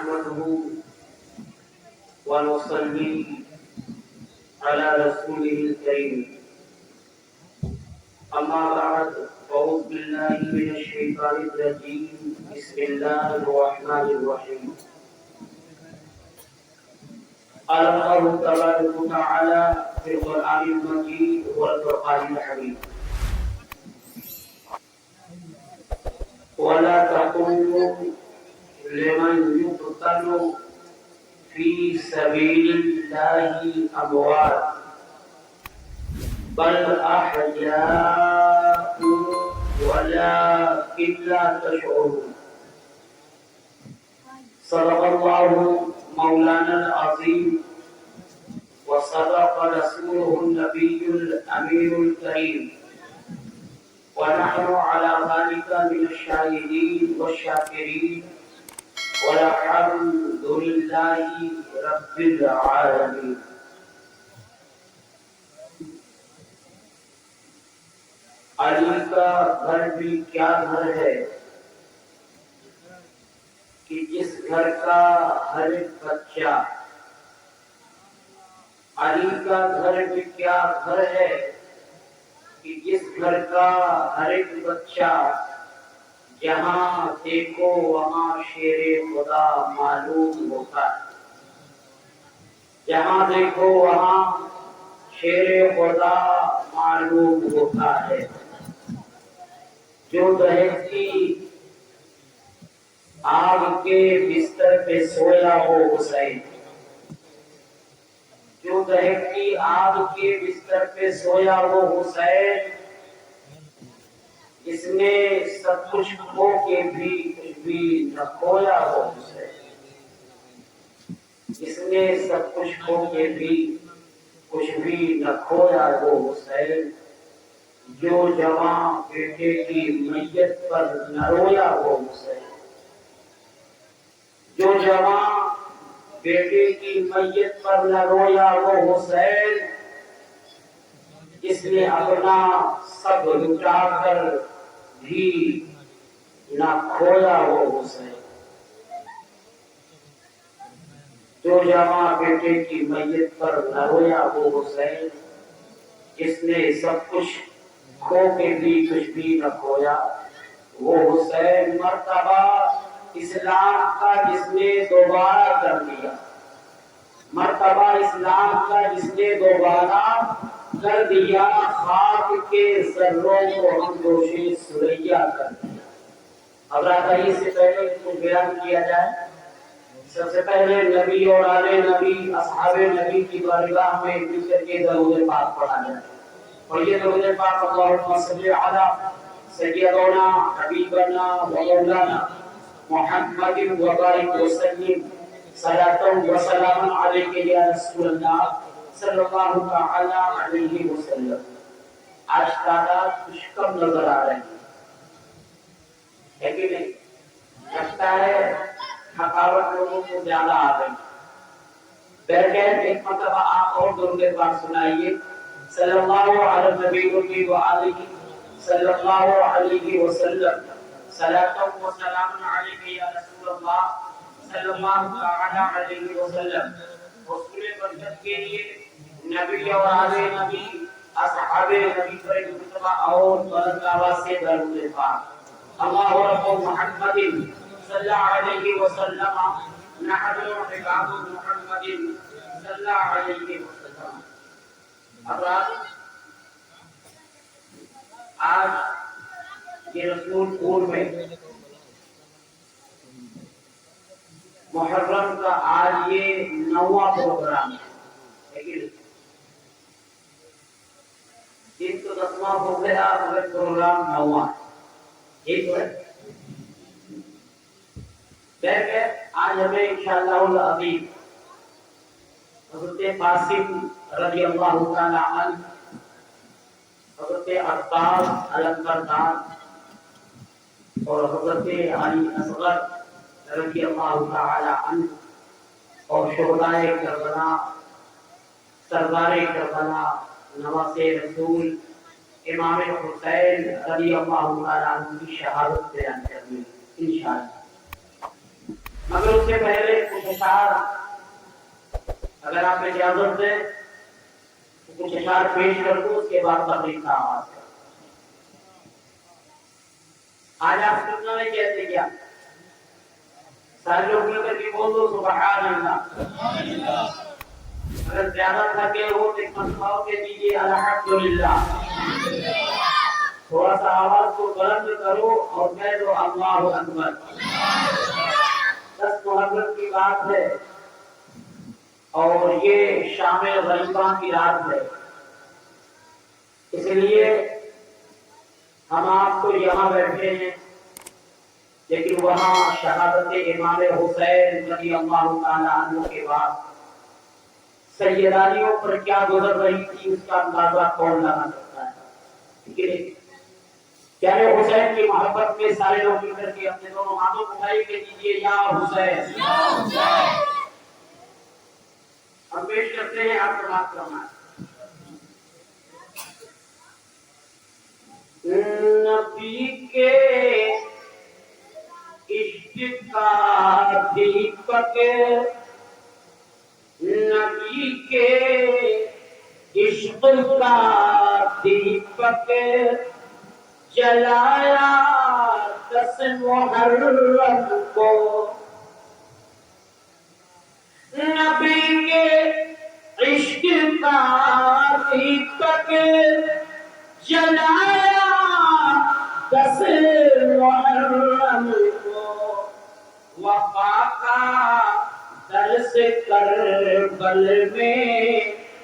نحمده ونصلي على رسوله الكريم. أما بعد فأعوذ بالله من الشيطان الرجيم. بسم الله الرحمن الرحيم. قال الله تبارك وتعالى في القرآن المجيد والفرقان الحميد: ولا تقولوا لمن يقتل في سبيل الله أموات بل أحياء ولكن لا تشعرون. صدق الله مولانا العظيم وصدق رسوله النبي الأمين الكريم، ونحن على ذلك من الشاهدين والشاكرين، والحمد لله رب العالمين. علی کا گھر بھی کیا گھر ہے کہ جس گھر کا ہر ایک بچہ، علی کا گھر بھی کیا گھر ہے کہ جس گھر کا ہر ایک بچہ جہاں دیکھو وہاں شیر خدا معلوم ہوتا ہے، جہاں دیکھو وہاں شیر خدا معلوم ہوتا ہے. جو دہتی آگ کے بستر پہ سویا ہو حسین، جو دہتی آگ کے بستر پہ سویا ہو حسین، جس نے سب کچھ کھو کے بھی کچھ بھی نہ کھویا ہو حسین، جس نے سب کچھ کھو کے بھی کچھ بھی نہ کھویا ہو حسین، جو جوان بیٹے کی میت پر نہ رویا ہو حسین، جو جوان بیٹے کی میت پر نہ رویا ہو حسین، جس نے اپنا سب لٹا کر بھی نہ کھویا ہو حسین، جو جوان بیٹے کی میت پر نہ رویا ہو حسین، جس نے سب کچھ کھو کے بھی کچھ بھی نہ کھویا وہ حسین. مرتبہ اسلام کا جس نے دوبارہ کر دیا، مرتبہ اسلام کا جس نے دوبارہ کر دیا، خاک کے ذروں کو ہم دوشِ سریا کر دیا. اب راہی سے پہلے کچھ بیان کیا جائے. سب سے پہلے نبی اور آل نبی اصحاب نبی کی بارگاہ میں مل کر کے درود پاک پڑھا جائے. اور یہ درود پاک اللہم صلی علی سیدنا حبیبنا و مولانا محمد وبارک وسلم صلاۃ و سلام علیک یا رسول اللہ صلی اللہ تعالی علیہ وسلم. آج تعداد کچھ کم نظر آ رہی ہے کہ نہیں؟ لگتا ہے تھکاوٹ لوگوں کو زیادہ آ گئی. بیٹھے ایک مرتبہ آپ اور درود پاک سنائیے. صلی اللہ علی نبی و آلہ صلی اللہ علیہ وسلم صلاۃ و سلام علیک یا رسول اللہ صلی اللہ تعالی علیہ وسلم. رسول برکت کے لیے نبی اور آل نبی اصحاب نبی پر مرتبہ اور بلند آواز سے درود پاک. اللہ رب محمد صلی اللہ علیہ وسلم نحن عباد محمد صلی اللہ علیہ وسلم. اب آج یہ رسول پور میں محرم کا آج یہ 9واں پروگرام ہے. دن تو 10واں ہو گیا مگر پروگرام 9واں ہے. آج ہمیں انشاءاللہ العظیم حضرت قاسم رضی اللہ تعالی عنہ، حضرت عباس علمبردار اور حضرت علی اصغر رضی اللہ تعالی عنہ اور شہدائے کربلا، سردار کربلا، نواز رسول امام حسین رضی اللہ تعالی عنہ کی شہادت بیان کرنی انشاءاللہ. مگر اس سے پہلے اشعار اگر آپ اجازت دیں تو کچھ اشعار پیش کر دوں، اس کے بعد تقریر کا آغاز کریں۔ آج آپ سننا نہیں کہتے کیا؟ سارے لوگ مل کر کے بول دو سبحان اللہ۔ اگر زیادہ تھکے ہو تو ایک مرتبہ کے دیجیے الحمدللہ۔ تھوڑا سا آواز کو بلند کرو اور کہہ دو اللہ اکبر۔ 10 محرم کی بات ہے اور یہ شام غریباں کی رات ہے، اس لیے ہم آپ کو یہاں بیٹھے ہیں، لیکن وہاں شہادت امام حسین رضی اللہ تعالیٰ عنہ کے بعد سیدانیوں پر کیا گزر رہی تھی اس کا اندازہ کون لگا سکتا ہے؟ ٹھیک ہے، پیارے حسین کی محبت میں سارے لوگ مل کر کے اپنے دونوں ہاتھوں کو اٹھائی کے دیجیے یا حسین۔ ہم پیش کرتے ہیں آپ کا بات کرنا ہے۔ نبی کے عشق کا دیپک، نبی کے عشق کا دیپک جلایا 10 محرم کو، نبی کے عشق کا دیپک جلایا 10 محرم کو، وفا کا درس کربل میں،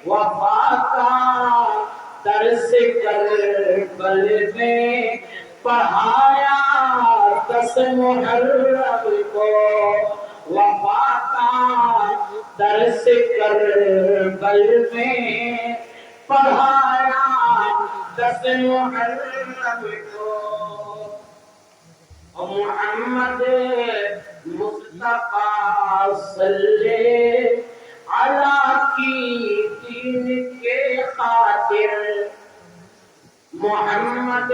وفا کا درس کربل میں پڑھایا 10 محرم کو، وفا کا درس کربل میں پڑھایا 10 محرم کو۔ محمد مصطفیٰ صلی علیہ کی دین کے خاطر، محمد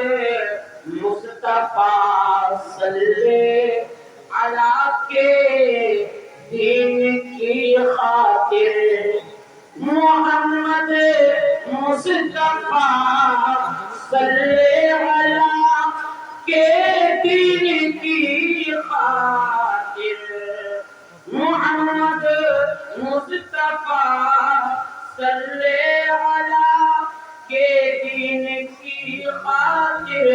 مصطفیٰ صلی علیہ کے دین کی خاطر، محمد مصطفیٰ صلی علیہ کے دین کی خاطر، محمد مصطفیٰ صلی علیہ کے دین کی خاطر،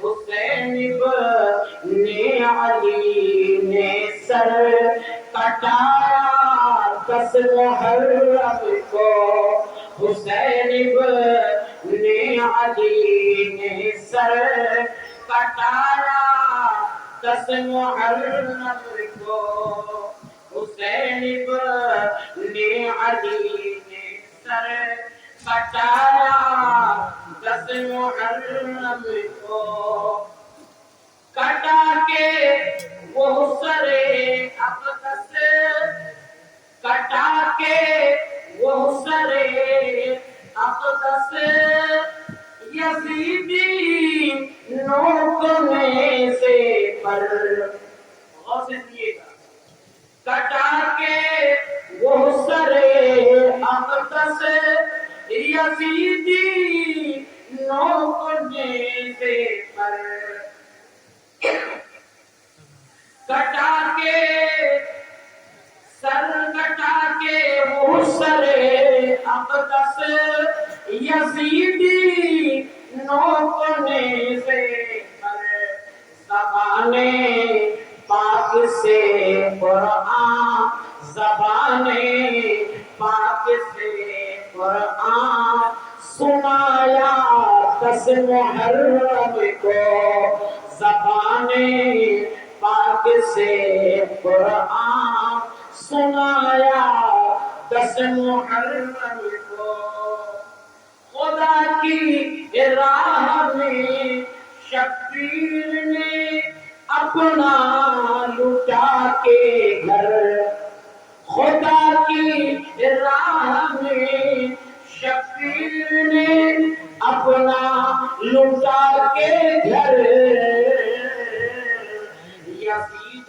حسین بن علی نے سر کٹایا 10 محرم کو، حسین بن علی نے سر کٹایا 10 محرم کو، حسین بن علی نے سر کٹایا 10 محرم کو، کٹا کے وہ سر اقدس، کٹا کے وہ سر اقدس یزیدی نوکنے سے پر، غور سے سنیے گا، کٹا کے وہ سر اقدس یزیدی نوکنے سے پر، کٹا کے سر، کٹا کے وہ سر اقدس یزیدی نوکنے سے پر، زبان پاک سے قرآن، زبان پاک سے قرآن سنایا 10 محرم کو، زبان پاک سے قرآن سنایا 10 محرم کو، خدا کی راہ میں شبیر نے اپنا لٹا کے گھر، خدا کی راہ میں شبیر نے اپنا لٹا کے گھر، یزید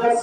10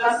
10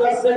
10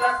10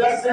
10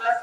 10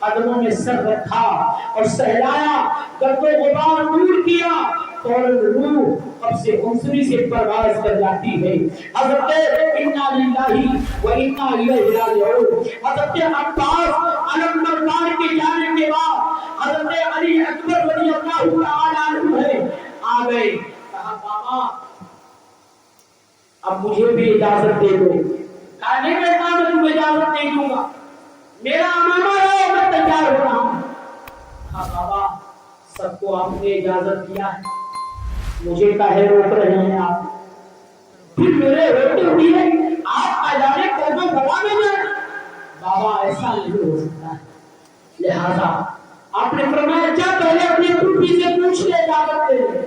قدموں میں سر رکھا اور سہلایا، گرد و غبار دور کیا، فوراً روح اب سے انسری سے پرواز کر جاتی ہے۔ حضرت انا للہ و انا الیہ راجعون، حضرت عباس علم بردار کے جانے کے بعد حضرت علی اکبر رضی اللہ تعالی عنہ آ گئے، کہا بابا اب مجھے بھی اجازت دے دو۔ کہا نہیں بیٹا میں تمہیں اجازت نہیں دوں گا، میرا امامہ ہے میں تیار ہو رہا ہوں۔ کہا بابا سب کو آپ نے اجازت دیا ہے، مجھے کاہے روک رہے ہیں آپ؟ پھر میرے ہوتے ہوئے آپ اجازے قدم بڑھا میں جائیں؟ بابا ایسا نہیں ہو سکتا ہے، لہذا آپ نے فرمایا جا پہلے اپنی پھوپھی سے پوچھ لے اجازت دے دے۔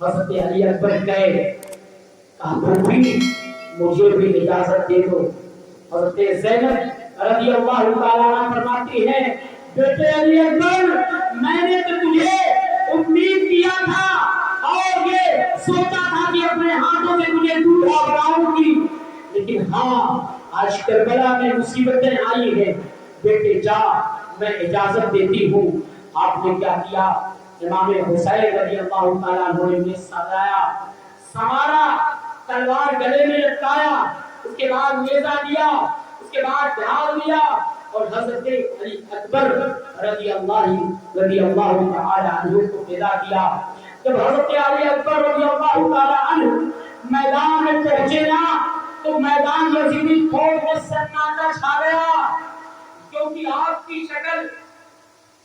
حضرت علی اکبر گئے، کہا پھوپھی مجھے بھی اجازت دے دو۔ حضرت زینب رضی اللہ تعالیٰ عنہ فرماتی ہے بیٹے علی اکبر میں نے تو تجھے امید کیا تھا اور یہ سوچا تھا کہ اپنے ہاتھوں سے تجھے دودھا بناؤں گی، لیکن ہاں آج کربلا میں مصیبتیں آئی ہیں، بیٹے جا میں اجازت دیتی ہوں۔ آپ نے کیا کیا؟ امام حسین رضی اللہ تعالیٰ عنہ نے سجایا، سنوارا، تلوار گلے میں لٹکایا، اس کے بعد نیزہ لیا، اس کے بعد ڈھال لیا اور حضرت علی اکبر رضی اللہ تعالی عنہ کو پیدا کیا۔ جب حضرت علی اکبر رضی اللہ تعالی عنہ میدان میں پہنچے نا تو میدان یزیدی فوج میں سناٹا چھا گیا، کیونکہ آپ کی شکل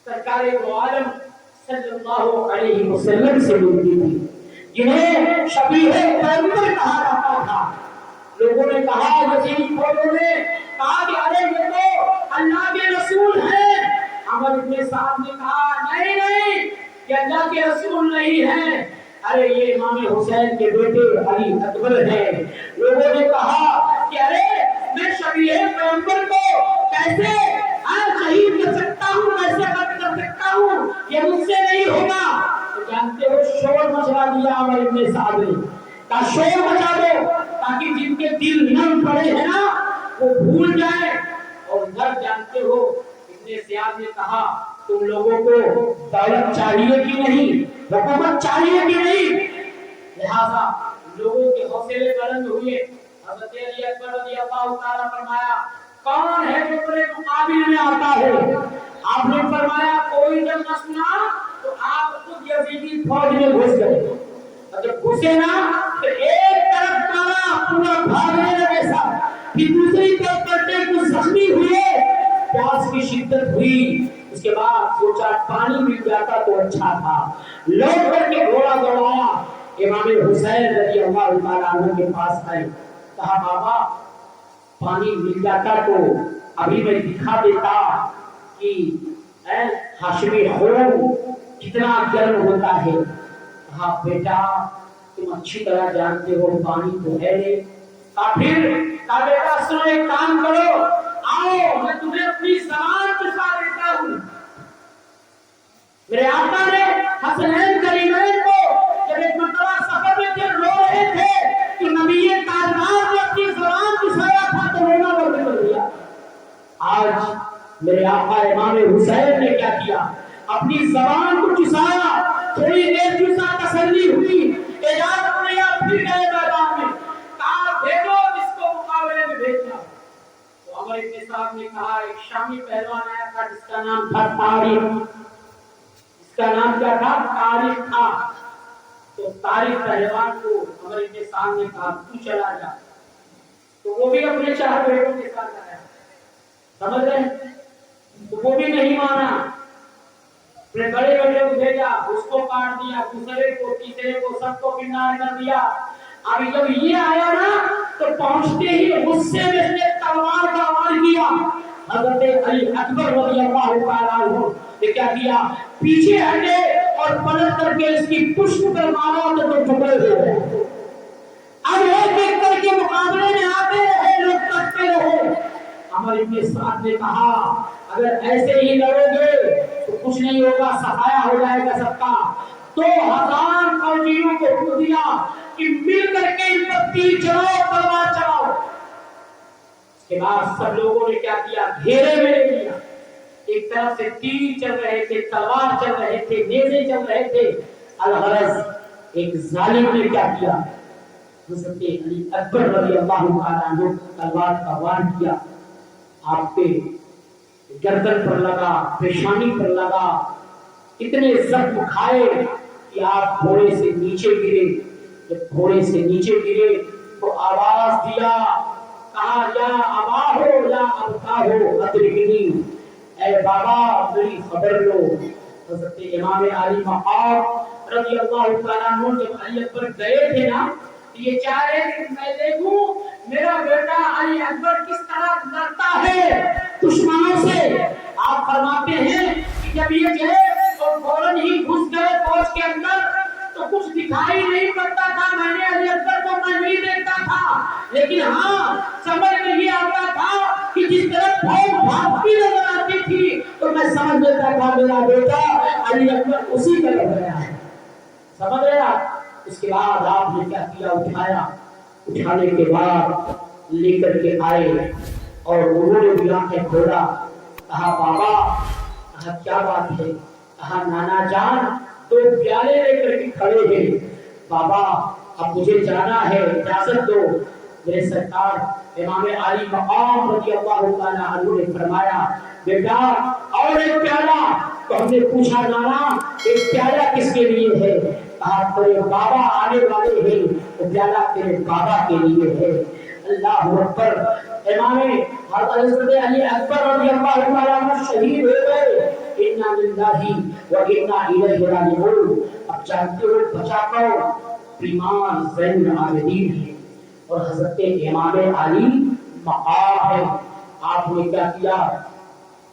سرکار دو عالم صلی اللہ علیہ وسلم سے ملتی تھی، جنہیں شبیہ پیغمبر کہا جاتا تھا۔ لوگوں نے کہا، یزیدی فوجوں نے کہا کہ ارے یہ تو اللہ کے رسول ہیں۔ عمر بن سعد نے کہا نہیں نہیں یہ اللہ کے رسول نہیں ہیں، ارے یہ امام حسین کے بیٹے علی اکبر ہیں۔ لوگوں نے کہا کہ ارے میں شبیہ پیغمبر کو کیسے شہید کر سکتا ہوں، کیسے قتل کر سکتا ہوں، یہ مجھ سے نہیں ہوگا۔ تو جانتے ہو شور مچا دیا عمر بن سعد نے، کہا شور مچا دو تاکہ جن کے دل نم پڑے ہیں نا وہ بھول جائیں۔ اور گھر جانتے ہو ابن زیاد نے کہا تم لوگوں کو دولت چاہیے کہ نہیں، حکومت چاہیے کہ نہیں؟ لہذا لوگوں کے حوصلے بلند ہوئے۔ حضرت علی اکبر رضی اللہ تعالیٰ فرمایا کون ہے جو تیرے مقابل میں آتا ہے؟ آپ نے فرمایا کوئی جب نہ سنا تو آپ خود یزیدی فوج میں گھس گئے، اور جب گھسے نا تو ایک طرف مارا پورا بھاگنے لگے سا، پھر دوسری طرف کرتے کچھ زخمی ہوئے، پیاس کی شدت ہوئی، اس کے بعد سوچا پانی مل جاتا تو اچھا تھا، لوٹ کر کے گھوڑا دوڑایا، امام حسین رضی اللہ تعالیٰ عنہ کے پاس آئے، کہا بابا پانی مل جاتا تو ابھی میں دکھا دیتا کہ ہاشمی خون کتنا گرم ہوتا ہے۔ کہا بیٹا تم اچھی طرح جانتے ہو پانی تو ہے نہیں۔ کہا بیٹا سنو ایک کام کرو، آؤ میں تمہیں اپنی زبان چسا دیتا ہوں۔ میرے آقا نے حسنین کریمین کو جب ایک مرتبہ سفر میں تھے رو رہے تھے کہ نبی کائنات نے اپنی زبان چسایا تھا تو رونا بند کر دیا۔ آج میرے آقا امام حسین نے کیا کیا؟ اپنی زبان کو چسایا، تھوڑی دیر چسا، تسلی ہوئی، اجازت لیا، پھر گئے میدان میں، کہا بھیجو جس کو مقابلے میں بھیجنا۔ تو عمر بن سعد نے کہا ایک شامی پہلوان آیا تھا جس کا نام تھا طارق، اس کا نام کیا تھا؟ طارق تھا۔ تو طارق پہلوان کو عمر بن سعد نے کہا تو چلا جا، تو وہ بھی اپنے چار بیٹوں کے ساتھ آیا، سمجھ رہے ہیں؟ تو وہ بھی نہیں مانا، اپنے بڑے بیٹے کو بھیجا، اس کو کاٹ دیا، دوسرے کو، تیسرے کو، سب کو کنار کر دیا۔ اب جب یہ آیا نا تو پہنچتے ہی غصے میں نے تلوار کا وار کیا۔ حضرت علی اکبر رضی اللہ تعالیٰ عنہ نے کیا کیا؟ پیچھے ہٹے اور پلٹ کر کے اس کی پشت پر مارا تو ٹکڑے ہو گئے۔ اب ایک ایک کر کے مقابلے میں آتے رہے لوگ، تکتے رہے۔ عمر بن سعد نے کہا اگر ایسے ہی لڑو گے تو کچھ نہیں ہوگا، سفایا ہو جائے گا سب کا۔ 2000 فوجیوں کو حکم دیا کہ مل کر کے ان پر تیر چلاؤ، تلوار چلاؤ۔ کے بعد سب لوگوں نے کیا کیا؟ گھیرے میں لے لیا. ایک طرف سے تیر چل رہے تھے، تلوار چل رہے تھے، نیزے چل رہے تھے. الغرض ایک ظالم نے کیا کیا؟ حضرت علی اکبر رضی اللہ تعالیٰ عنہ تلوار کا وار کیا. آپ کے گردن پر لگا، پیشانی پر لگا، اتنے زخم کھائے کہ آپ گھوڑے سے نیچے گرے. جب گھوڑے سے نیچے گرے تو آواز دیا، کہا یا ابا ہو یا ابتا ہو ادرکنی، اے بابا میری خبر لو. حضرت امام علی مقام رضی اللہ تعالیٰ عنہ جب علی اکبر گئے تھے نا، یہ چاہ رہے کہ میں دیکھوں میرا بیٹا علی اکبر کس طرح لڑتا ہے دشمنوں سے. آپ فرماتے ہیں کہ جب یہ گئے تو فوراً ہی گھس گئے فوج کے اندر، تو کچھ دکھائی نہیں پڑتا تھا. میں نے علی اکبر کو میں نہیں دیکھتا تھا، لیکن ہاں سمجھ میں یہ آتا تھا کہ جس طرح فوج بھاگتی نظر آتی تھی تو میں سمجھ لیتا تھا میرا بیٹا علی اکبر اسی کا لگ رہا ہے. سمجھ رہے آپ؟ اس کے بعد آپ نے کیا کیا؟ اٹھایا. اٹھانے کے بعد لے کر کے آئے اور انہوں نے بھی آنکھیں کھولا. کہا بابا، کہا کیا بات ہے؟ کہا نانا جان تو پیالے لے کر کے کھڑے ہیں. بابا اب مجھے جانا ہے، اجازت دو. میرے سرکار امام علی مقام رضی اللہ تعالیٰ عنہ نے فرمایا بیٹا اور ایک پیالہ. تو ہم نے پوچھا نانا ایک پیالہ کس کے لیے ہے؟ کہا تیرے بابا آنے والے ہیں، وہ پیالہ تیرے بابا کے لیے ہے. اللہ اکبر. امام حضرت علی اکبر رضی اللہ تعالیٰ عنہ شہید ہو گئے. انا للہ و انا الیہ راجعون. اب جانتے ہو بچا کون؟ بیمار زین العابدین ہے اور حضرت امام علی مقام ہے. آپ نے کیا کیا؟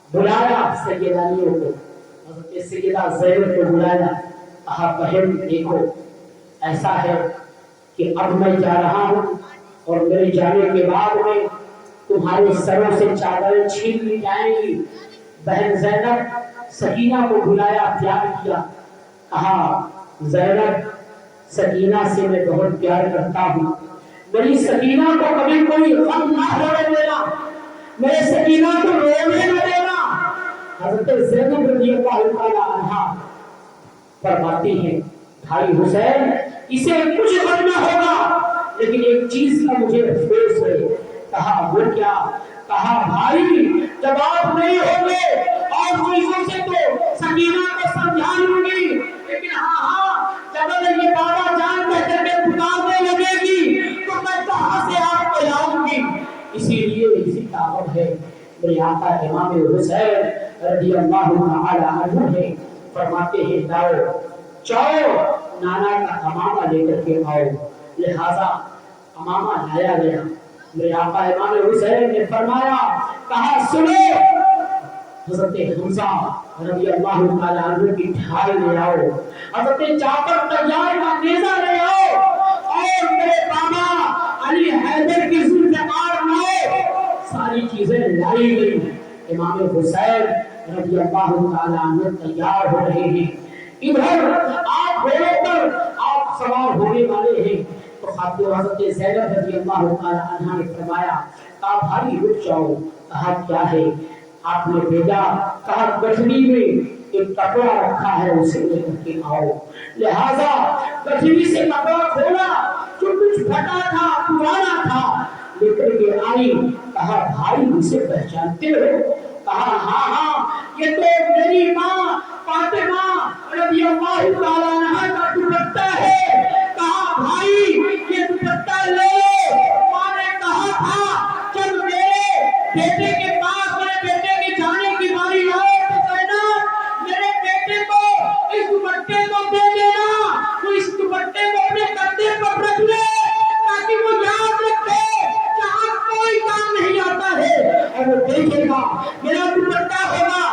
بلایا سیدانیوں کو. حضرت سیدہ زینب کو بلایا. کہا بہن دیکھو ایسا ہے کہ اب میں جا رہا ہوں اور میرے جانے کے بعد میں تمہارے سروں سے چادریں چھین لی جائیں گی. بہن زینب سکینہ کو بلایا، پیار کیا. کہا زینب سکینہ سے میں بہت پیار کرتا ہوں، میری سکینہ کو کبھی کوئی غم نہ ہونے دینا، میرے سکینہ کو رونے نہ دینا. حضرت زینب رضی اللہ تعالیٰ عنہا فرماتی ہیں بھائی حسین اسے کچھ غم نہ ہوگا، لیکن ایک چیز کا مجھے افسوس ہے. کہا وہ کیا؟ کہا بھائی جب آپ نہیں ہوں گے اور چیزوں سے تو سکینہ کو سمجھا لوں گی، لیکن ہاں جب یہ بابا جان کہہ کر کے پکارنے لگے گی تو میں کہاں سے آپ کو لاؤں گی. اسی لیے اسی دعوت ہے میرے آقا امام حسین رضی اللہ تعالی عنہ ہے فرماتے ہیں جاؤ نانا کا امامہ لے کر کے آؤ. لہذا امامہ لایا گیا. میرے آقا امام حسین نے فرمایا، کہا سنو حضرت حمزہ رضی اللہ تعالی عنہ کی ڈھال لے آؤ، حضرت جعفر طیار کا نیزہ لے آؤ اور میرے بابا علی حیدر کی ذوالفقار لاؤ. ساری چیزیں لائی گئی. امام حسین رضی اللہ تعالی عنہ تیار ہو رہے ہیں. ادھر آپ گھوڑے پر آپ سوار ہونے والے ہیں تو خاتون حضرت زینب رضی اللہ تعالی عنہا نے فرمایا، کہا بھائی رک جاؤ. کہا کیا ہے؟ آپ نے بھیجا. کہا گٹھڑی میں ایک کپڑا رکھا ہے اسے لے کر کے آؤ. لہذا گٹھڑی سے کپڑا کھولا، جو کچھ پھٹا تھا پرانا تھا لے کر کے آئی. کہا بھائی اسے پہچانتے ہو؟ کہا ہاں یہ تو میری ماں فاطمہ رضی اللہ تعالیٰ عنہا کا دوپٹہ ہے. کہا بھائی یہ دوپٹہ لے. ماں نے کہا تھا جب میرے بیٹے کے پاس میرے بیٹے کے جانے کی باری آئے تو کہنا میرے بیٹے کو اس دوپٹے کو دے دینا، وہ اس دوپٹے کو اپنے کندھے پر رکھ لے تاکہ وہ یاد رکھے جہاں کوئی کام نہیں آتا ہے اور وہ دیکھے گا میرا دوپٹہ ہوگا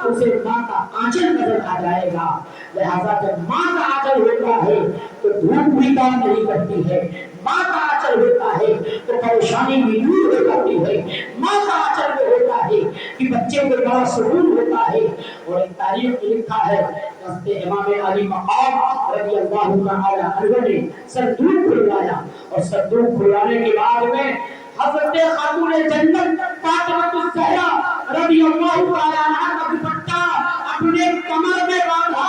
اسے ماں کا آنچل نظر آ جائے گا. لہذا جب ماں کا آنچل ہوتا ہے تو دھوپ بھی کام نہیں کرتی ہے، ماں کا آنچل ہوتا ہے تو پریشانی بھی دور ہو جاتی ہے، ماں کا آنچل میں ہوتا ہے کہ بچے کو بڑا سکون ہوتا ہے. اور ایک تاریخ میں لکھا ہے حضرت امام علی مقام رضی اللہ تعالی عنہ نے صندوق کھلوایا اور صندوق کھلوانے کے بعد میں حضرت خاتون جنت فاطمہ الزہرا رضی اللہ تعالی عنہا کا دوپٹہ اپنے کمر میں باندھا.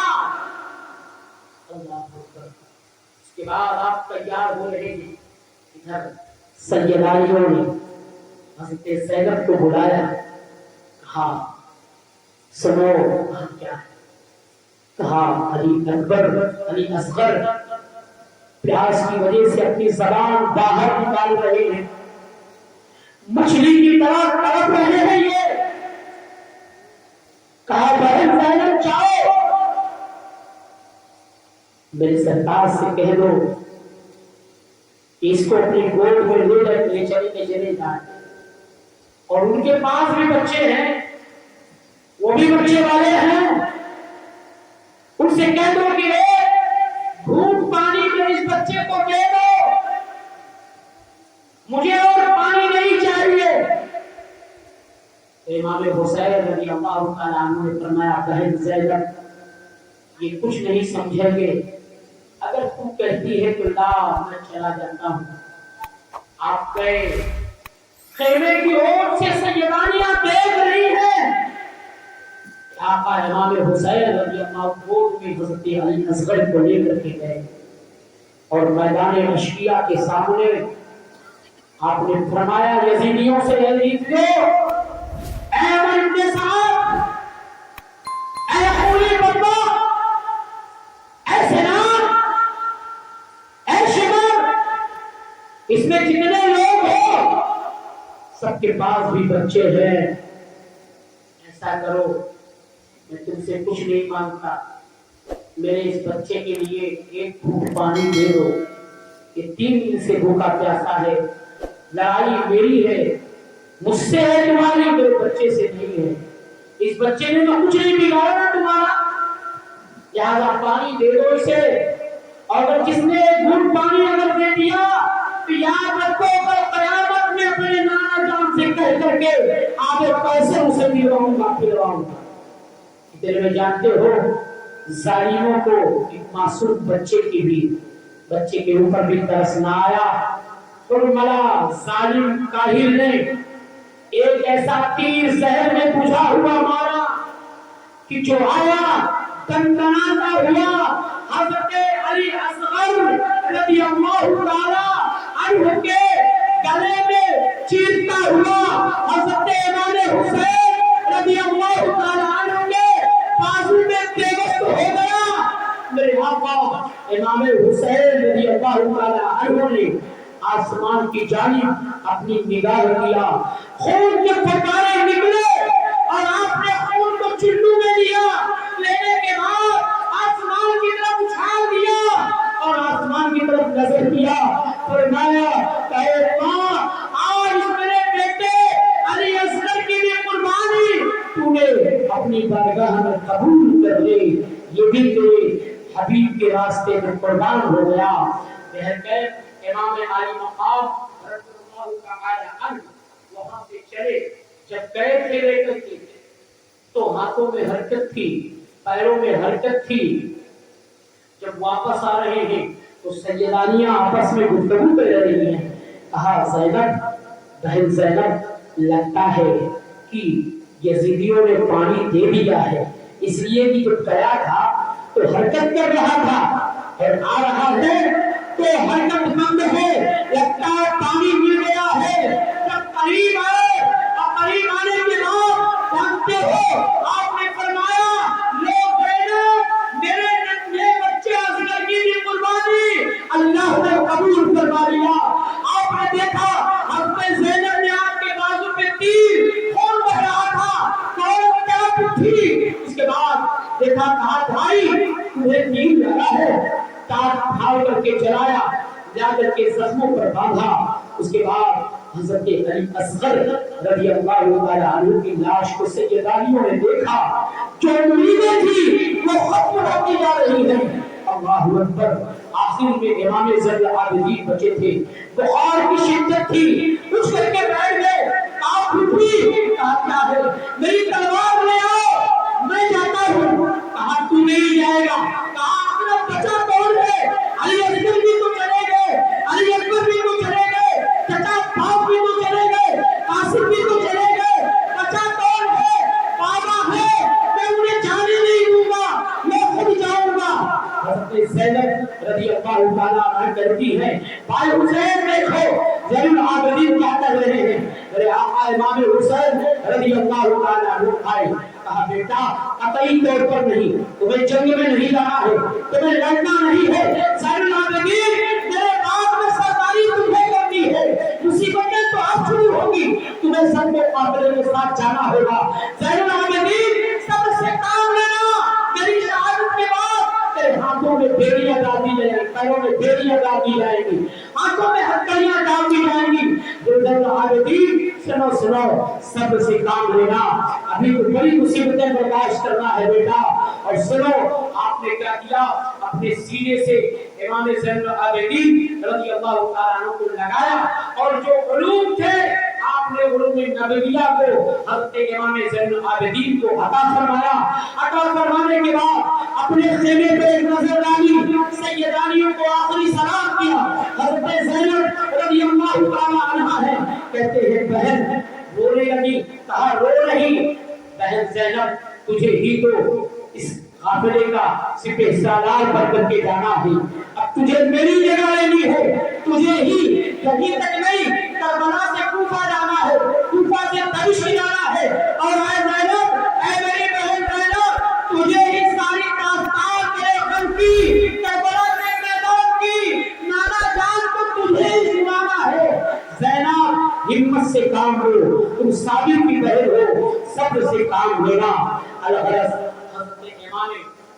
اللہ اکبر. اس کے بعد آپ تیار ہو رہے ہیں. ادھر سیدانیوں نے حضرت زینب کو بلایا. کہا سنو کیا ہے؟ کہا علی اکبر علی اصغر پیاس کی وجہ سے اپنی زبان باہر نکال رہے ہیں, مچھلی کی طرح تڑپ رہے ہیں یہ. کہا بہن زینب جاؤ میرے سرکار سے کہہ دو کہ اس کو اپنی گود میں لے چلے جائیں. اور ان کے پاس بھی بچے ہیں, وہ بھی بچے والے ہیں. ان سے کہہ دو کہ گھونٹ پانی میں اس بچے کو دے دو, مجھے اور پانی نہیں چاہیے. امام حسین رضی اللہ تعالی عنہ نے فرمایا بہن زینب یہ کچھ نہیں سمجھیں گے, اگر تو کہتی ہے تو لا میں چلا جاتا ہوں. آپ گئے, خیمے کی اور سے سیدانیاں دیکھ رہی ہیں. آقا امام حسین رضی اللہ عنہ میں حضرت علی اصغر کو لے کر کے گئے اور میدان اشقیاء کے سامنے آپ نے فرمایا یزیدیوں سے یزیدیوں, اے عمر ابن سعد, اے خولی بابا, اے سنان, اے شمر, اس میں جتنے لوگ ہو سب کے پاس بھی بچے ہیں. ایسا کرو میں تم سے کچھ نہیں مانگتا, میرے اس بچے کے لیے ایک گھونٹ پانی دے دو. یہ 3 دن سے بھوکا پیاسا ہے. لڑائی میری ہے, مجھ سے ہے تمہاری, میرے بچے سے نہیں ہے. اس بچے نے تو کچھ نہیں بگاڑا نا تمہارا, لہذا پانی دے دو اسے. اور اگر جس نے ایک گھونٹ پانی اگر دے دیا تو یاد رکھو کل قیامت میں اپنے نانا جان سے کہہ کر کے آگے پیسے اسے پلواؤں گا. دل میں جانتے ہو ظالموں کو ایک معصوم بچے کے اوپر بھی ترس نہ آیا. فرمایا ظالم کاہل نے ایک ایسا تیر زہر میں بجھا ہوا مارا کہ جو آیا کنکناتا ہوا حضرت علی اصغر رضی اللہ تعالی عنہ کے گلے میں چیرتا ہوا حضرت امام حسین رضی اللہ تعالی عنہ کے بازو میں پیوست ہو گیا. میرے آقا امام حسین رضی اللہ تعالی عنہ نے آسمان کی جانب اپنی نگاہ کیا, خون کے فوارے نکلے اور آپ نے خون کو چلو میں لیا. لینے کے بعد آسمان کی طرف اچھال دیا اور آسمان کی طرف نظر کیا. فرمایا کہ ماں آج میرے بیٹے علی اصغر کی بھی قربانی تو نے اپنی بارگاہ میں قبول کر لی, یہ بھی تیرے حبیب کے راستے میں قربان ہو گیا. امام علی مقام رضی اللہ تعالی عنہ وہاں سے چلے. جب گئے تھے لے کر کے تو ہاتھوں میں حرکت تھی, پیروں میں حرکت تھی. جب واپس آ رہے ہیں تو سیدانیاں آپس میں گفتگو کر رہی ہیں. کہا زینب بہن زینب لگتا ہے کہ یزیدیوں نے پانی دے دیا ہے, اس لیے کہ جب گیا تھا تو حرکت کر رہا تھا اور آ رہا ہے تو حرکت مند ہے, لگتا ہے پانی مل گیا ہے. جب قریب آئے اور قریب آنے کے بعد جانتے ہو آپ نے فرمایا لوگ میرے بچے اصغر کی بھی قربانی اللہ نے قبول فرما لیا. آپ نے دیکھا حضرت زینب نے آپ کے بازو پہ تیر, خون بہ رہا تھا, فوراً کیا اٹھی. اس کے بعد دیکھا کہا بھائی تمہیں تیر لگا ہے, تار پھاڑ کر کے چلایا, جا کر کے زخموں پر باندھا. اس کے بعد حضرت علی اصغر رضی اللہ تعالی عنہ کی لاش کو سیدانیوں نے دیکھا. جو امیدیں تھی وہ ختم ہوتی جا رہی ہیں. اللہ اکبر. آخر میں امام زین العابدین بچے تھے, بخار کی شدت تھی, اٹھ کر کے بیٹھ گئے. آپ اٹھی, کہا کیا ہے, میری تلوار لے آؤ میں جاتا ہوں. کہا تو نہیں جائے گا. کہا اپنا بچہ کون ہے, علی اصغر بھی تو چلے گئے, علی اکبر بھی تو چلے گئے, چچا باپ بھی تو چلے اللہ تعالیٰ کرتی ہے بھائی حسین دیکھو زین العابدین کیا کر رہے ہیں میرے آقا امام حسین رضی اللہ تعالیٰ عنہ آئے کہا بیٹا قطعی طور پر نہیں تمہیں جنگ میں نہیں جانا ہے تمہیں لڑنا نہیں ہے زین العابدین میرے باپ میں سرداری تمہیں کرنی ہے مصیبتیں تو اب شروع ہوگی تمہیں سب کے قافلے کے ساتھ جانا ہوگا زین العابدین سب سے کام لینا میری شہادت کے بعد تیرے ہاتھوں میں بیڑیاں ڈال دی جائیں گی پیروں میں بیڑیاں ڈال دی جائیں گی ہاتھوں میں ہتھکڑیاں ڈال دی جائیں گی زین العابدین سنو سنو سب سے کام لینا ابھی تو بڑی مصیبتیں برداشت کرنا ہے بیٹا اور سنو آپ نے کیا کیا اپنے سینے سے امام زین العابدین رضی اللہ تعالیٰ عنہ کو لگایا اور جو علوم تھے آپ نے علوم نبویہ کو حضرت امام زین العابدین کو عطا فرمایا عطا فرمانے کے بعد اپنے خیمے پہ ایک نظر ڈالی سیدانیوں کو آخری سلام کیا حضرت زینب رضی اللہ تعالیٰ عنہ ہے کہتے ہیں بہن رونے لگی کہا رو نہیں بہن زینب تجھے ہی تو اس قافلے کا سپہ سالار بن کر کے جانا ہے اب تجھے میری جگہ لینی ہے تجھے ہی کہیں تک نہیں کربلا سے کوفہ جانا ہے کوفہ سے دمشق جانا ہے اور اے زینب اے میری بہن زینب تجھے ہی ساری داستان تیرے غم کی کربلا کے میدان کی نانا جان کو تجھے ہی سنانا ہے زینب ہمت سے کام لو تم صابر کی بہن ہو صبر سے کام لینا الغرض حضرت امام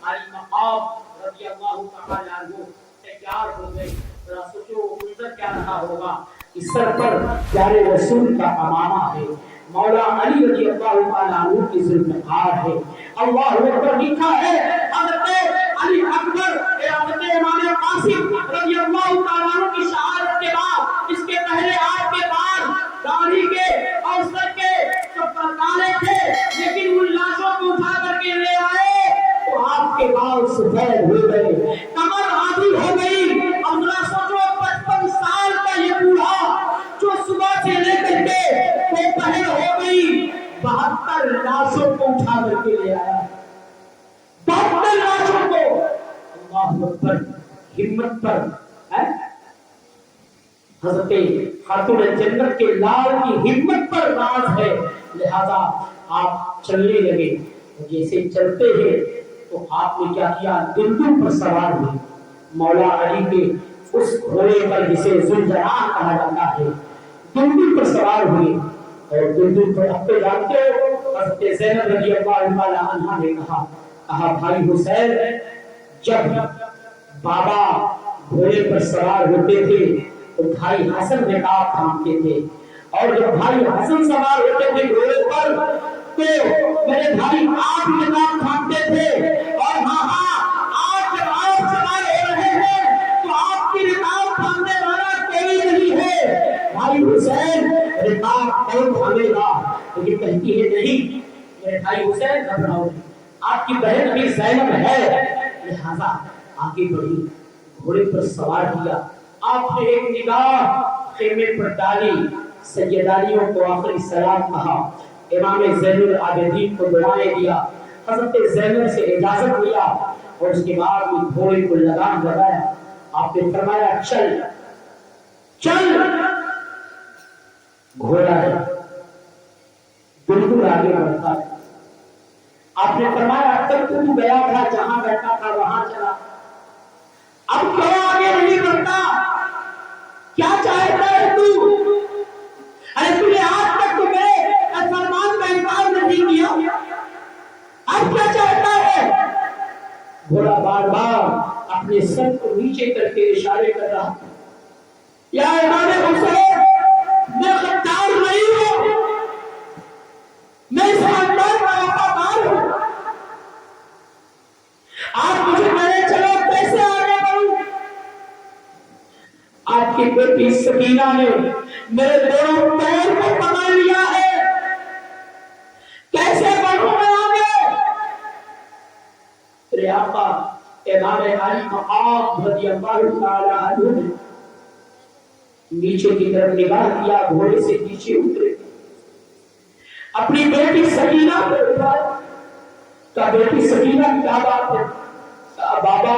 علی مقام رضی اللہ تعالیٰ عنہ تیار ہو گئے ذرا سوچو منظر کیا رہا ہوگا اس سر پر پیارے رسول کا امامہ ہے مولا علی رضی اللہ تعالیٰ عنہ کی ذوالفقار ہے اللہ اکبر لکھا ہے حضرت علی اکبر حضرت امام قاسم رضی اللہ تعالیٰ عنہ کی شہادت کے بعد اس کے پہلے آپ کے بعد داڑھی کے اور سر کے سب پر کالے تھے لیکن ان لاشوں کو اٹھا کر کے لے آئے تو آپ کے بال سفید ہو گئے کمر آدھی ہو گئی اب ذرا سوچو 55 سال کا یہ بوڑھا جو صبح سے لے کر کے دوپہر ہو گئی 72 لاشوں کو اٹھا کر کے لے آیا 72 لاشوں کو اللہ اکبر ہمت پر حضرت خاتون جنت کے لال کی ہمت پر ناز ہے لہذا آپ چلنے لگے جیسے چلتے ہیں تو آپ نے کیا کیا دلدل پر سوار ہوئے مولا علی کے اس گھوڑے پر جسے ذوالجلال کہا جاتا ہے دلدل پر سوار ہوئے اور دلدل پر اپنے جانتے ہو حضرت زینب رضی اللہ تعالیٰ عنہ نے کہا بھائی حسین جب بابا گھوڑے پر سوار ہوتے تھے تو بھائی حسن نقاب تھامتے تھے اور جب بھائی حسن سوار ہوتے تھے گھوڑے پر تو میرے بھائی آپ نقاب تھامتے تھے اور ہاں آج جب آپ سوار ہو رہے ہیں تو آپ کی نقاب تھامنے والا کوئی نہیں ہے بھائی حسین نقاب کون تھامے گا لیکن کہتی ہے نہیں میرے بھائی حسین گھبراؤ نہیں آپ کی بہن بھی زینب ہے لہذا آگے بڑھی گھوڑے پر سوار کیا آپ نے ایک نگاہ خیمے پر ڈالی سیدانیوں کو آخری سلام کہا امام زین العابدین کو دعائیں دیا حضرت زینب سے اجازت لیا اور اس کے بعد میں گھوڑے کو لگام لگایا آپ نے فرمایا چل چل گھوڑا ہے بالکل آگے بڑھتا ہے آپ نے فرمایا تب تو گیا تھا جہاں بیٹھا تھا وہاں چلا اب کیوں آگے نہیں بڑھتا کیا چاہتا ہے تو ارے تو نے آج تک تو میرے فرمان کا انکار نہیں کیا اب کیا چاہتا ہے گھوڑا بار بار اپنے سر کو نیچے کر کے اشارے کر رہا یا امام حسین میں غدار نہیں ہوں میں اس خاندان کا وفادار ہوں آپ مجھے میرے چلو کیسے آگے بڑھوں آپ کی بیٹی سکینہ نے میرے دونوں پیر کو پکڑ لیا ہے کیسے بڑھوں میں آگے تیرے آقا امام علی مقام رضی اللہ تعالی عنہ نے نیچے کی طرف نگاہ کیا گھوڑے سے نیچے اترے اپنی بیٹی سکینہ کو اٹھایا کہا بیٹی سکینہ کیا بات ہے کہا بابا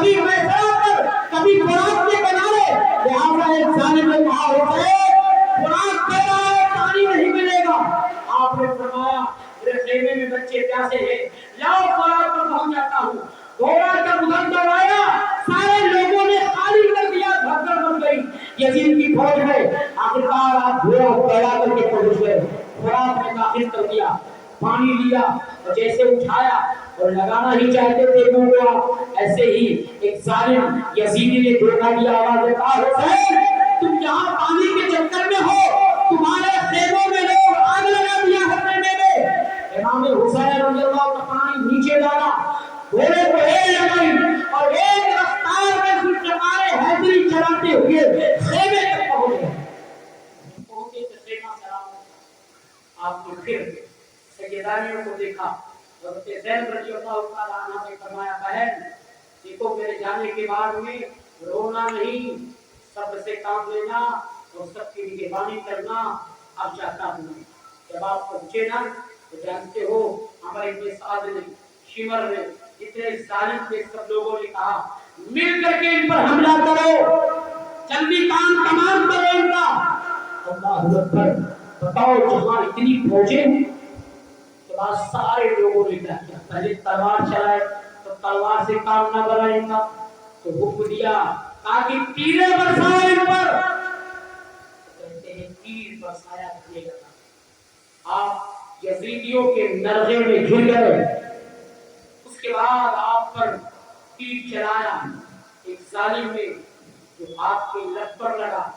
کبھی فیصلہ کر کبھی براق کے کنارے لہٰذا ایک ظالم نے کہا حسین براق دے رہا ہے پانی نہیں ملے گا آپ نے فرمایا میرے خیمے میں بچے پیاسے ہیں لاؤ براق پر پہنچ جاتا ہوں گھوڑا جب ادھر دبایا سارے لوگوں نے خالی کر دیا بھگدڑ بن گئی یزید کی فوج میں آخرکار آپ گھوڑا پیدا کر کے پہنچ گئے خوراک میں داخل کر دیا پانی لیا اور جیسے اٹھایا اور لگانا ہی چاہتے تھے منہ کو ایسے ہی ایک ظالم یزیدی نے دھوکہ دیا آواز میں کہا حسین تم یہاں پانی کے چکر میں ہو تمہارے خیموں میں لوگ آگ لگا دیا ہے خیمے میں امام حسین رضی اللہ عنہ پانی نیچے ڈالا گھوڑے کو لگائی اور ایک رفتار میں ذوالفقار حیدری چلاتے ہوئے خیمے تک پہنچے خیمہ سلام آپ نے پھر سیدانیوں کو دیکھا حضرت زینب رضی اللہ تعالیٰ عنہ نے فرمایا بہن دیکھو میرے جانے کے بعد میں رونا نہیں صبر سے کام لینا اور سب کی نگہبانی کرنا اب چاہتا ہوں جب آپ پہنچے نا تو جانتے ہو ہمارے ابن سعد نے شمر نے اتنے ظالم تھے سب لوگوں نے کہا مل کر کے ان پر حملہ کرو جلدی کام تمام کرو ان کا اللہ اکبر بتاؤ جہاں اتنی فوجیں تو بعد سارے لوگوں نے کیا کیا پہلے تلوار چلائے تو تلوار سے کام نہ بنائے گا تو حکم دیا تاکہ تیریں برسائے ان پر کہتے ہیں تیر برسایا کرنے لگا آپ یزیدیوں کے نرغے میں گر گئے اس کے بعد آپ پر تیر چلایا ایک ظالم نے جو آپ کے لب پر لگا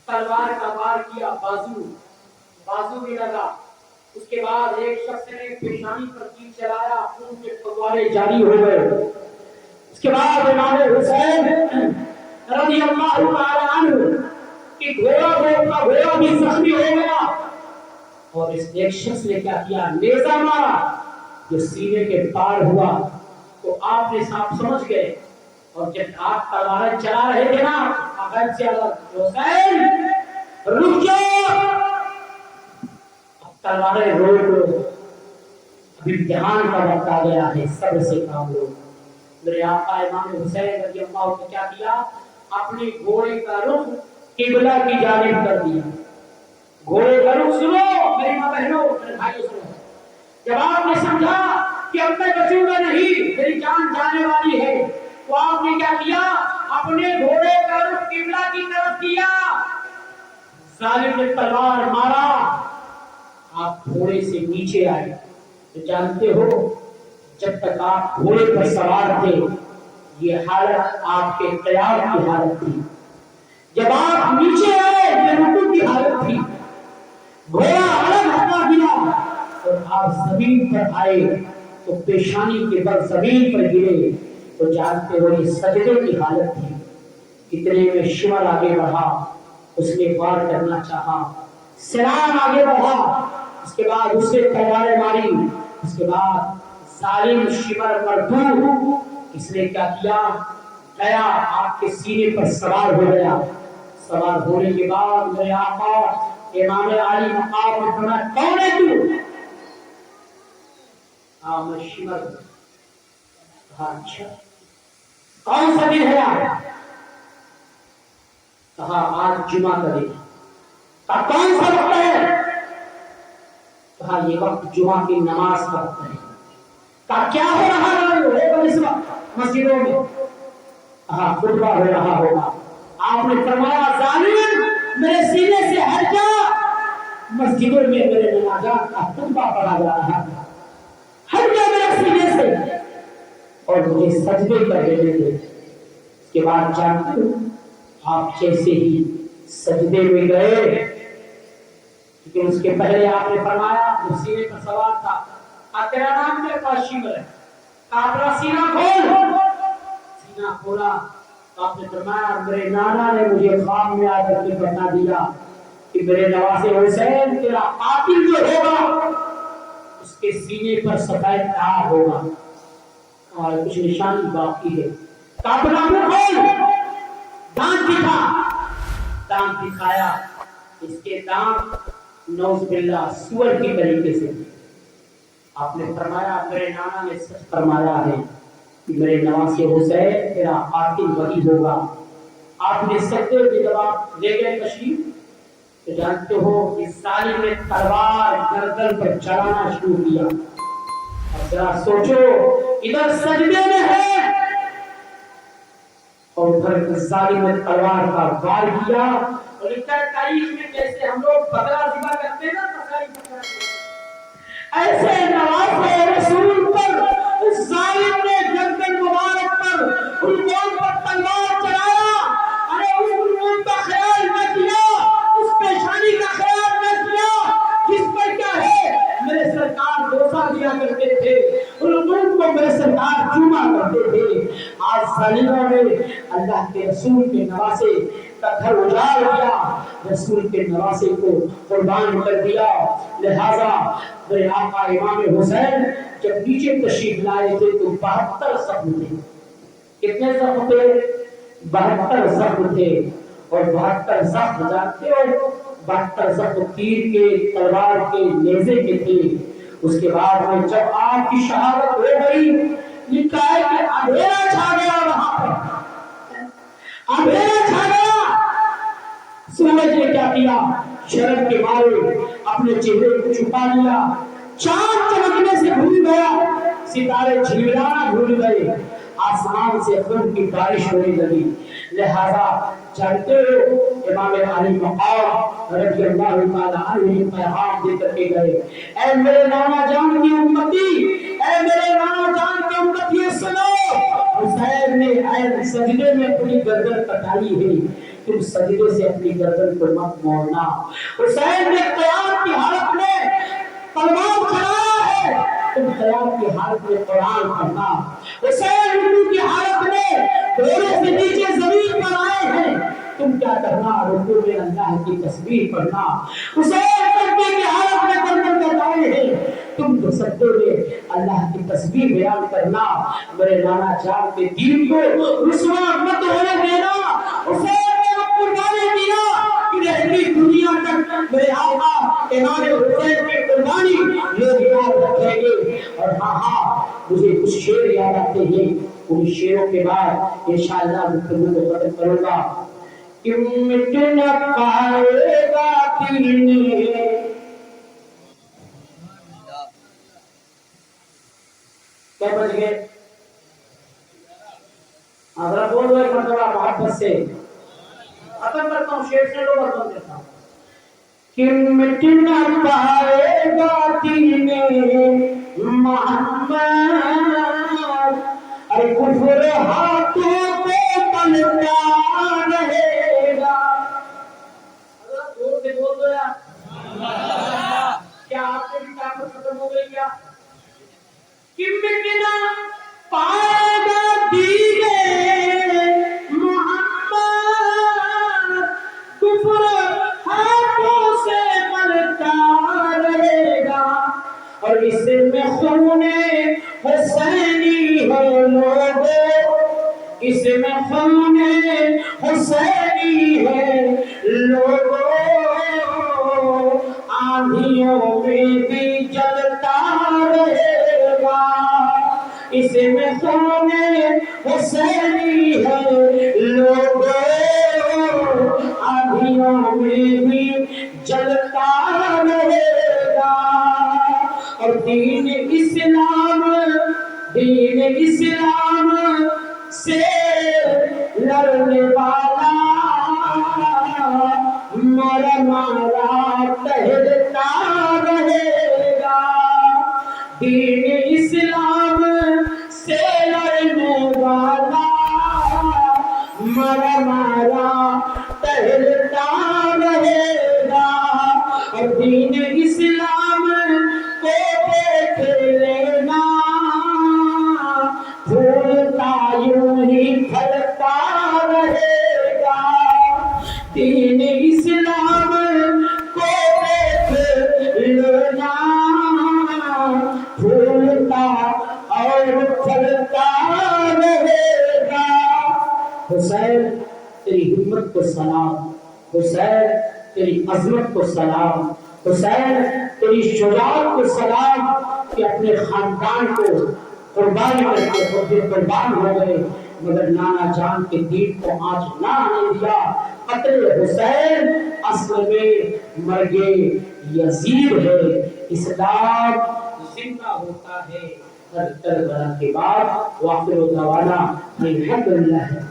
تلوار کا وار کیا بازو میں لگا اس کے بعد ایک شخص نے پیشانی پر تیر چلایا خون کے فوارے جاری ہو گئے اس کے بعد امام حسین رضی اللہ تعالی عنہ کہ گھوڑا بھی زخمی ہو گیا اور اس ایک شخص نے کیا کیا نیزہ مارا جو سینے کے پار ہوا تو آپ نے صاحب سمجھ گئے اور جب آپ تلوار چلا رہے تھے نا آغاز سے حسین رک جاؤ تلواریں روک لو اب امتحان کا وقت آ گیا ہے صبر سے کام لو میرے آقا امام حسین رضی اللہ عنہ نے کیا کیا اپنے گھوڑے کا رخ قبلہ کی جانب کر دیا گھوڑے کا رخ سنو میری ماں بہنوں میرے بھائیوں سنو جب آپ نے سمجھا کہ اب میں بچوں گا نہیں میری جان جانے والی ہے تو آپ نے کیا کیا اپنے گھوڑے کا رخ قبلہ کی طرف کیا ظالم نے تلوار مارا آپ گھوڑے سے نیچے آئے تو جانتے ہو جب تک آپ گھوڑے پر سوار تھے یہ حالت آپ کے قیام کی حالت تھی جب آپ نیچے آئے یہ رکوع کی حالت تھی گھوڑا الگ ہٹا دیا اور آپ زمین پر آئے تو پیشانی کے بل زمین پر گرے تو جانتے ہو یہ سجدے کی حالت تھی اتنے میں شمر آگے بڑھا اس نے وار کرنا چاہا سلام آگے بڑھا اس کے بعد اس نے تلواریں ماری اس کے بعد ظالم شمر مردود اس نے کیا کیا گیا آپ کے سینے پر سوار ہو گیا سوار ہونے کے بعد میرے آقا امام علی مقام نے فرمایا کون ہے تو میں شمر اچھا کون سا دن ہے آپ کہا آج جمعہ کا دن کہا کون سا وقت ہے کہا یہ وقت جمعہ کی نماز کا وقت ہے کہا کیا ہو رہا ہے اس وقت مسجدوں میں کہا خطبہ ہو رہا ہوگا آپ نے فرمایا ظالم میرے سینے سے ہٹ جا مسجدوں میں میرے مناجات کا خطبہ پڑھا جا رہا ہے ہٹ جا میرے سینے سے اور مجھے سجدے کر دینے دے اس کے بعد جانتے ہو آپ جیسے ہی سجدے میں گئے لیکن اس کے پہلے آپ نے فرمایا جو سینے پر سوار تھا تیرا نام کیا تھا شمر ہے اپنا سینہ کھول سینہ کھولا تو آپ نے فرمایا میرے نانا نے مجھے خواب میں آ کر کے بتا دیا کہ میرے نواسے حسین تیرا قاتل جو ہوگا اس کے سینے پر سفید داغ ہوگا اور کچھ نشانی باقی ہے اپنا منہ کھول دانت دکھا دانت دکھایا اس کے دانت نوز باللہ سور کی طریقے سے آپ نے فرمایا میرے نانا نے سچ فرمایا ہے میرے نواسے حسین تیرا قاتل وہی ہوگا. آپ نے سجدے میں جب آپ لے گئے تشریف تو جانتے ہو اس ظالم نے تلوار گردن پر چلانا شروع کیا. اب ذرا سوچو ادھر سجدے میں ہے اور ادھر ظالم نے تلوار کا وار کیا. اور ادھر تاریخ میں جیسے ہم لوگ بکرا ذبح کرتے ہیں نا ایسے نواسے رسول پر اس ظالم نے گردن مبارک پر عنوان پر تلوار چلایا. ارے اس عنوان کا خیال نہ کیا, اس پیشانی کا خیال نہ کیا جس پر کیا ہے میرے سرکار بوسہ دیا کرتے تھے, عنوان کو میرے سرکار چوما کرتے تھے. آج ظالموں نے اللہ کے رسول کے نواسے کا گھر اجاڑ دیا, رسول کے نواسے کو قربان کر دیا. لہذا میرے آقا امام حسین جب نیچے تشریف لائے تھے تو 72 زخم تھے. کتنے زخم تھے؟ 72 زخم تھے. اور 72 زخم جانتے ہو 72 زخم تیر کے, تلوار کے, نیزے کے تھے. اس کے بعد میں جب آپ کی شہادت ہو گئی لکھا ہے کہ اندھیرا چھا گیا, وہاں پر اندھیرا چھا گیا. سورج نے کیا کیا؟ شرم کے مارے اپنے چہرے کو چھپا لیا. چاند چمکنے سے بھول گیا, ستارے جھلملانا بھول گئے, آسمان سے خون کی بارش ہونے لگی. لہذا جانتے ہو امام علی مقام رضی اللہ تعالی عنہ پیغام دے کر کے گئے, اے میرے نانا جان کی امتی, اے میرے نانا جان کی امتی سنو, حسین نے عین سجدے میں اپنی گردن کٹائی ہے, تم سجدے سے اپنی گردن کو مت موڑنا. حسین نے قیام کی حالت میں تلوار چلایا ہے, تم قیام کی حالت میں قرآن پڑھنا. حسین رکوع کی حالت میں گھوڑے سے نیچے زمین پر آئے ہیں, تم کیا کرنا؟ رکوع میں اللہ کی تسبیح پڑھنا. حسین سجدے کی حالت میں گردن کٹائے ہیں, تم تو سجدے میں اللہ کی تسبیح بیان کرنا. میرے نانا جان کے دین کو رسوا مت ہونے دینا. حسین دنیا تک میرے آقا امام حسین کی قربانی لوگ یاد رکھیں گے. اور ہاں مجھے کچھ شعر یاد آتے ہیں, ان شعروں کے بعد انشاءاللہ گفتگو کو ختم کروں گا. کہ مٹ نہ پائے گا دین, کیا بچ گئے؟ ذرا بول رہے مرتبہ محبت سے ختم کرتا ہوں, شعر سے لوگ ختم کرتا ہوں. کہ مٹ نہ پائے گا دین محمد, ارے کفر ہاتھوں پہ پلتا رہے گا. زور سے بول دو یار, کیا آپ سے بھی طاقت ختم ہو گئی کیا؟ کہ مٹ نہ پائے گا دین محمد, کفر ہاتھوں سے پلتا رہے گا. اور اس میں خون حسینی ہے لوگو, اس میں خون حسینی ہے لوگو, آندھیوں میں بھی جلتا رہے گا. اس میں خون حسینی ہے لوگو, آندھیوں میں بھی جلتا رہے گا. اور دین اسلام سے لڑنے والا مارا ٹہلتا رہے گا. دین اسلام سے لڑنے والا مارا ٹہلتا رہے گا. اور دین اسلام کو دیکھ لینا, پھولتا یوں ہی پھلتا رہے گا. دین اسلام کو دیکھ لینا, پھولتا اور پھلتا رہے گا. حسین تیری ہمت کو سلام, حسین تیری عظمت کو سلام, حسین تیری شجاعت کو سلام کہ اپنے خاندان کو قربانی کرتے خود بھی قربان ہو گئے، مگر نانا جان کے دین کو آنچ نہ آنے دیا۔ قتل حسین اصل میں مرگ یزید ہے، اسلام زندہ ہوتا ہے ہر کربلا کے بعد۔ وآخر دعوانا الحمدللہ۔